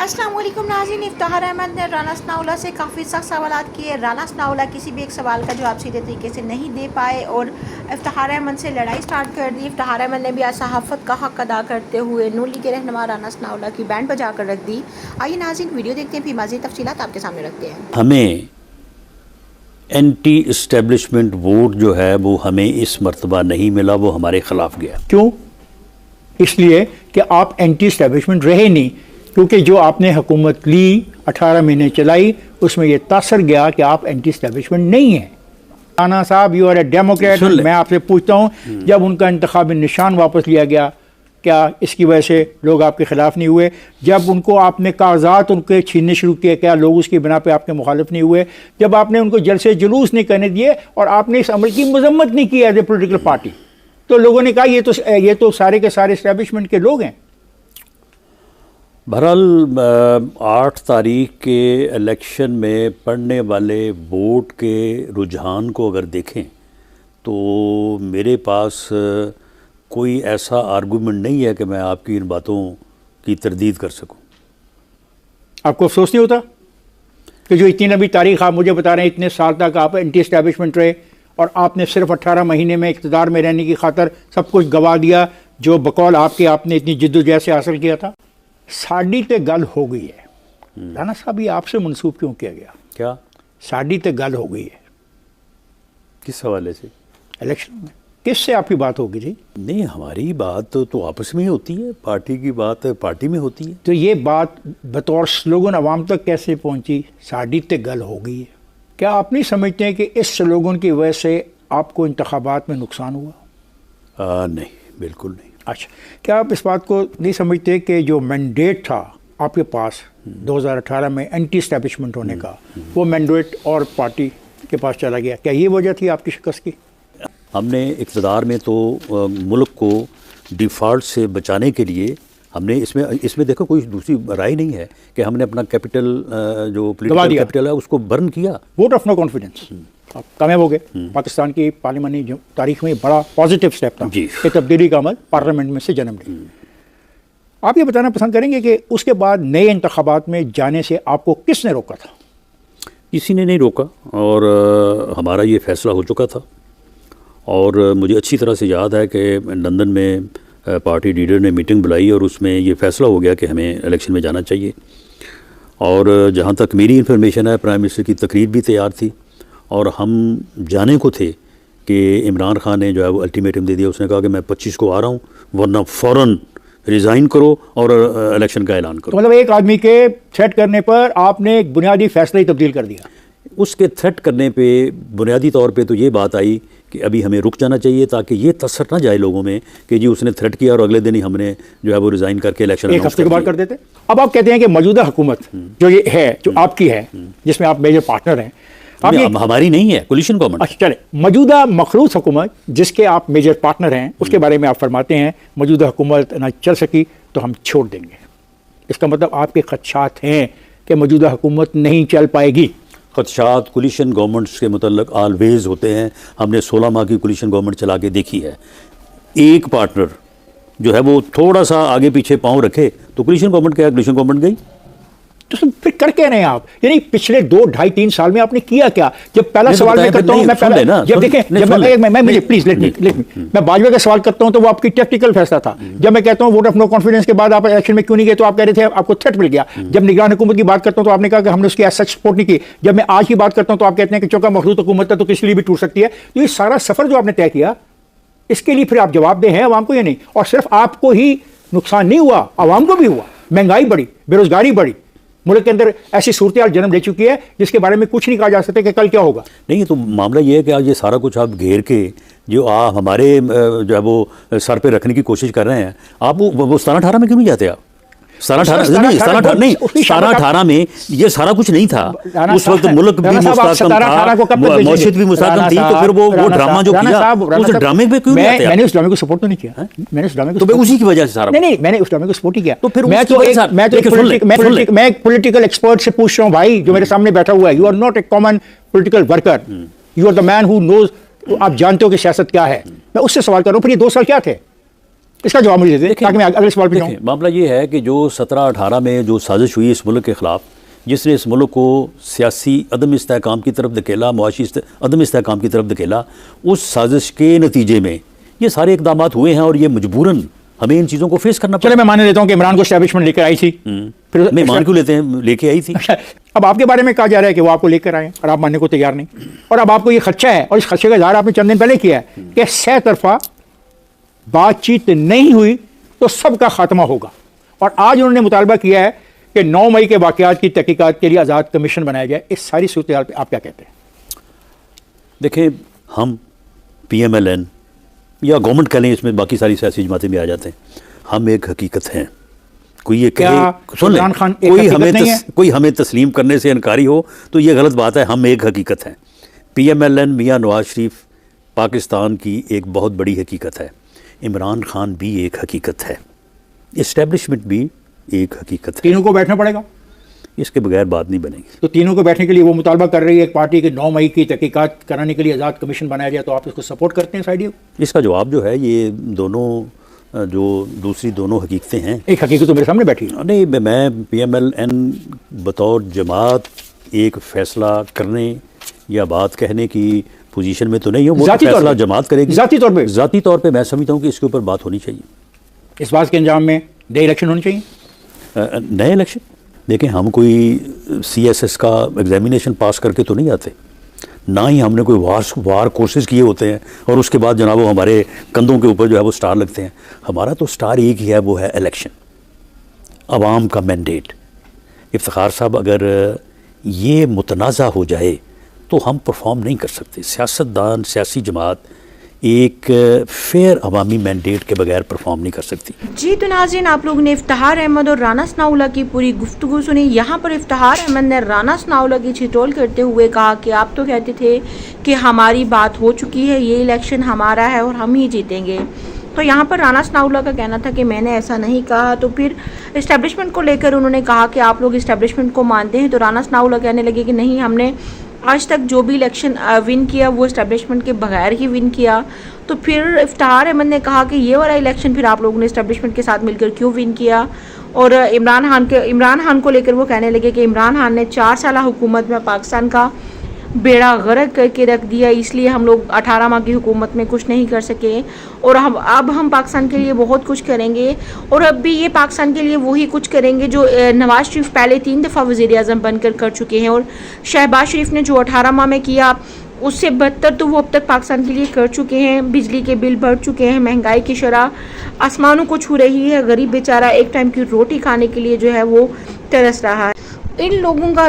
अस्सलाम वालेकुम नाज़रीन। इफ्तिखार अहमद ने राना सनाउल्लाह से काफ़ी सख्त सवालात किए। राना सनाउल्लाह किसी भी एक सवाल का जवाब सीधे तरीके से नहीं दे पाए और इफ्तिखार अहमद से लड़ाई स्टार्ट कर दी। इफ्तिखार अहमद ने भी आज सहाफ़त का हक़ अदा करते हुए नून लीग के रहनुमा राना सनाउल्लाह की बैंड बजा कर रख दी। आइए नाज़रीन वीडियो देखते हैं, फिर मज़ीद तफसीलात आपके सामने रखते हैं। हमें एंटी इस्टेब्लिशमेंट वोट जो है वो हमें इस मरतबा नहीं मिला, वो हमारे ख़िलाफ़ गया। क्यों? इसलिए कि आप एंटी इस्टेब्लिशमेंट रहे नहीं, क्योंकि जो आपने हुकूमत ली 18 महीने चलाई उसमें यह तासर गया कि आप एंटी इस्टेब्लिशमेंट नहीं हैं। राना साहब, यू आर ए डेमोक्रेट। मैं आपसे पूछता हूँ, जब उनका इंतखाबी निशान वापस लिया गया, क्या इसकी वजह से लोग आपके ख़िलाफ़ नहीं हुए? जब उनको आपने कागजात उनके छीनने शुरू किए, क्या लोग उसकी बिना पे आपके मुखालिफ नहीं हुए? जब आपने उनको जलसे जुलूस नहीं करने दिए और आपने इस अमल की मजम्मत नहीं की एज ए पोलिटिकल पार्टी, तो लोगों ने कहा ये तो सारे के सारे इस्टेब्लिशमेंट के लोग हैं। बहरहाल 8 तारीख के इलेक्शन में पड़ने वाले वोट के रुझान को अगर देखें तो मेरे पास कोई ऐसा आर्गूमेंट नहीं है कि मैं आपकी इन बातों की तरदीद कर सकूं। आपको अफसोस नहीं होता कि जो इतनी लंबी तारीख आप मुझे बता रहे हैं, इतने साल तक आप एंटी इस्टेब्लिशमेंट रहे और आपने सिर्फ 18 महीने में इक़्तिदार में रहने की खातर सब कुछ गवा दिया जो बकौल आपने इतनी जिद्दोजहद से हासिल किया था? साड़ी ते गल हो गई है। राना साहब, ये आपसे मनसूब क्यों किया गया? क्या साड़ी ते गल हो गई है? किस हवाले से? इलेक्शन में किससे आपकी बात होगी जी? नहीं, हमारी बात तो आपस में ही होती है, पार्टी की बात पार्टी में होती है। तो ये बात बतौर स्लोगन अवाम तक कैसे पहुंची? साड़ी ते गल हो गई है। क्या आप नहीं समझते हैं कि इस स्लोगन की वजह से आपको इंतखाबात में नुकसान हुआ? नहीं, बिल्कुल नहीं। अच्छा, क्या आप इस बात को नहीं समझते कि जो मैंडेट था आपके पास 2018 में एंटी इस्टेब्लिशमेंट होने का, वो मैंडेट और पार्टी के पास चला गया? क्या ये वजह थी आपकी शिकस्त की? हमने इक़्तिदार में तो मुल्क को डिफ़ॉल्ट से बचाने के लिए हमने इसमें देखो कोई दूसरी राय नहीं है कि हमने अपना कैपिटल जो पॉलिटिकल कैपिटल है उसको बर्न किया। वोट ऑफ नो कॉन्फिडेंस आप कामयाब हो गए। पाकिस्तान की पार्लियामानी तारीख में बड़ा पॉजिटिव स्टेप था कि तब्दीली का अमल पार्लियामेंट में से जन्म लिया। आप ये बताना पसंद करेंगे कि उसके बाद नए इंतखाबात में जाने से आपको किसने रोका था? किसी ने नहीं रोका और हमारा ये फ़ैसला हो चुका था और मुझे अच्छी तरह से याद है कि लंदन में पार्टी लीडर ने मीटिंग बुलाई और उसमें ये फ़ैसला हो गया कि हमें इलेक्शन में जाना चाहिए। और जहाँ तक मेरी इन्फॉर्मेशन है, प्राइम मिनिस्टर की तकरीर भी तैयार थी और हम जाने को थे कि इमरान खान ने जो है वो अल्टीमेटम दे दिया। उसने कहा कि मैं 25 को आ रहा हूँ, वरना फ़ौरन रिज़ाइन करो और इलेक्शन का ऐलान करो। तो मतलब एक आदमी के थ्रेट करने पर आपने एक बुनियादी फैसला ही तब्दील कर दिया? उसके थ्रेट करने पे बुनियादी तौर पे तो ये बात आई कि अभी हमें रुक जाना चाहिए ताकि ये तसर ना जाए लोगों में कि जी उसने थ्रेट किया और अगले दिन ही हमने जो है वो रिज़ाइन करके इलेक्शन एक हफ्ते के बाद कर देते। अब आप कहते हैं कि मौजूदा हुकूमत जो ये है, जो आपकी है, जिसमें आप मेजर पार्टनर हैं, हमारी नहीं है, कोलिशन गवर्नमेंट। अच्छा, चले, मौजूदा मखलूत हुकूमत जिसके आप मेजर पार्टनर हैं, उसके बारे में आप फरमाते हैं मौजूदा हुकूमत ना चल सकी तो हम छोड़ देंगे। इसका मतलब आपके खदशात हैं कि मौजूदा हुकूमत नहीं चल पाएगी? खदशात कोलिशन गवर्नमेंट्स के मुतल्लिक ऑलवेज़ होते हैं। हमने 16 माह की कोलिशन गवर्नमेंट चला के देखी है। एक पार्टनर जो है वो थोड़ा सा आगे पीछे पाँव रखे तो कोलिशन गवर्नमेंट क्या है? कोलिशन गवर्नमेंट गई। तो फिर कर क्या रहे हैं आप? यानी पिछले 2, 2.5, 3 साल में आपने किया क्या? जब पहला सवाल मैं करता हूं, मैं पहला जब देखें, जब मैं प्लीज लेट मी मैं बाजवा का सवाल करता हूं तो वो आपकी टैक्टिकल फैसला था। जब मैं कहता हूं वोट ऑफ नो कॉन्फिडेंस के बाद आप इलेक्शन में क्यों नहीं गए तो आप कह रहे थे आपको थ्रेट मिल गया। जब निगरान हुकूमत की बात करता हूं तो आपने कहा कि हमने उसकी सच सपोर्ट नहीं की। जब मैं आज की बात करता हूं तो आप कहते हैं कि चौका मखलूत हुकूमत है तो किसी लिए भी टूट सकती है। तो ये सारा सफर जो आपने तय किया, इसके लिए फिर आप जवाबदेह हैं आवाम को या नहीं? और सिर्फ आपको ही नुकसान नहीं हुआ, आवाम को भी हुआ। महंगाई बढ़ी, बेरोजगारी बढ़ी, मुल्क के अंदर ऐसी सूरत हाल जन्म ले चुकी है जिसके बारे में कुछ नहीं कहा जा सकता कि कल क्या होगा। नहीं, तो मामला ये है कि आज ये सारा कुछ आप घेर के जो आप हमारे जो है वो सर पे रखने की कोशिश कर रहे हैं, आप वो 17-18 में क्यों नहीं जाते? आप 17-18 में ये सारा कुछ नहीं था। उस वक्त मुल्क भी मुस्तहकम था, मौशियत भी मुस्तहकम थी, तो फिर वो ड्रामा जो किया उस ड्रामे पे क्यों नहीं? मैंने उस ड्रामे को सपोर्ट तो नहीं किया। मैंने उस ड्रामे को तो उसी की वजह से सारा नहीं, मैंने उस ड्रामे को सपोर्ट ही किया। तो फिर मैं एक पॉलिटिकल एक्सपर्ट से पूछ रहा हूँ भाई, जो मेरे सामने बैठा हुआ है। You are not a common political worker, you are the man who knows. आप जानते हो कि सियासत क्या है। मैं उससे सवाल कर रहा हूँ, फिर ये 2 साल क्या थे? इसका जवाब मुझे दे ताकि मैं अगले सवाल पे जाऊं। मामला ये है कि जो 17-18 में जो साजिश हुई इस मुल्क के ख़िलाफ़, जिसने इस मुल्क को सियासी अदम इस्तेहकाम की तरफ धकेला, मुआशी अदम इस्तेहकाम की तरफ धकेला, उस साजिश के नतीजे में ये सारे इकदाम हुए हैं और ये मजबूरन हमें इन चीज़ों को फेस करना पड़ा। चलो मैं मान लेता हूँ कि इमरान को एस्टैब्लिशमेंट लेकर आई थी, फिर नहीं मान क्यों लेते हैं, लेके आई थी। अब आपके बारे में कहा जा रहा है कि वो आपको लेकर आए और आप मानने को तैयार नहीं, और अब आपको ये खदशा है, और इस खदशे का इजहार आपने चंद दिन पहले किया है कि सह तरफा बातचीत नहीं हुई तो सबका खात्मा होगा। और आज उन्होंने मुतालबा किया है कि 9 मई के वाक़यात की तहकीकात के लिए आज़ाद कमीशन बनाया जाए। इस सारी सूरत हाल पर आप क्या कहते हैं? देखें, हम PMLN या गवर्नमेंट कह लें, इसमें बाकी सारी सियासी जमातें भी आ जाते हैं, हम एक हकीकत हैं। कोई ये कहे, सुन लें, कोई हमें तस्लीम करने से इनकारी हो तो ये गलत बात है। हम एक हकीकत हैं। PMLN मियां नवाज शरीफ पाकिस्तान की एक बहुत बड़ी हकीकत है, इमरान खान भी एक हकीकत है, इस्टेब्लिशमेंट भी एक हकीकत है। तीनों को बैठना पड़ेगा, इसके बगैर बात नहीं बनेगी। तो तीनों को बैठने के लिए वो मुतालबा कर रही है एक पार्टी के 9 मई की तहकीकात कराने के लिए आज़ाद कमीशन बनाया जाए, तो आप इसको सपोर्ट करते हैं? साइड इसका जवाब जो है, ये दोनों जो दूसरी दोनों हकीकतें हैं, एक हकीकत तो मेरे सामने बैठी है। नहीं, मैं PMLN बतौर जमात एक फ़ैसला करने या बात कहने की पोजीशन में तो नहीं हूँ। वो फैसला जमात करेगी ज़ाती तौर पे। मैं समझता हूँ कि इसके ऊपर बात होनी चाहिए। इस बात के अंजाम में नए इलेक्शन होने चाहिए। नए इलेक्शन, देखें, हम कोई CSS का एग्जामिनेशन पास करके तो नहीं आते, ना ही हमने कोई वार कोर्सेज किए होते हैं और उसके बाद जनाब वो हमारे कंधों के ऊपर जो है वो स्टार लगते हैं। हमारा तो स्टार एक ही है, वो है इलेक्शन, अवाम का मैंडेट। इफ्तिखार साहब, अगर ये मुतनाज़ा हो जाए तो हम परफॉर्म नहीं कर सकते। सियासतदान, सियासी जमात एक फेयर अवामी मैंडेट के बगैर परफॉर्म नहीं कर सकती। जी तो नाज़रीन, आप लोगों ने इफ्तिखार अहमद और राना सनाउल्लाह की पूरी गुफ्तगू सुनी। यहाँ पर इफ्तिखार अहमद ने राना सनाउल्लाह की छिटोल करते हुए कहा कि आप तो कहते थे कि हमारी बात हो चुकी है, ये इलेक्शन हमारा है और हम ही जीतेंगे। तो यहाँ पर राना सनाउल्लाह का कहना था कि मैंने ऐसा नहीं कहा। तो फिर इस्टेब्लिशमेंट को लेकर उन्होंने कहा कि आप लोग इस्टेब्लिशमेंट को मानते हैं। तो राना सनाउल्लाह कहने लगे कि नहीं, हमने आज तक जो भी इलेक्शन विन किया वो इस्टेब्लिशमेंट के बगैर ही विन किया। तो फिर इफ्तिखार अहमद ने कहा कि ये वाला इलेक्शन फिर आप लोगों ने इस्टेब्लिशमेंट के साथ मिलकर क्यों विन किया। और इमरान खान को लेकर वो कहने लगे कि इमरान खान ने 4 साल हुकूमत में पाकिस्तान का बेड़ा गर्क करके रख दिया, इसलिए हम लोग 18 माह की हुकूमत में कुछ नहीं कर सके और अब हम पाकिस्तान के लिए बहुत कुछ करेंगे। और अब भी ये पाकिस्तान के लिए वही कुछ करेंगे जो नवाज शरीफ पहले 3 दफ़ा वज़ीर-ए-आज़म बनकर कर चुके हैं। और शहबाज शरीफ ने जो 18 माह में किया उससे बदतर तो वो अब तक पाकिस्तान के लिए कर चुके हैं। बिजली के बिल बढ़ चुके हैं, महंगाई की शरह आसमानों को छू रही है, गरीब बेचारा एक टाइम की रोटी खाने के लिए जो है वो तरस रहा है। इन लोगों का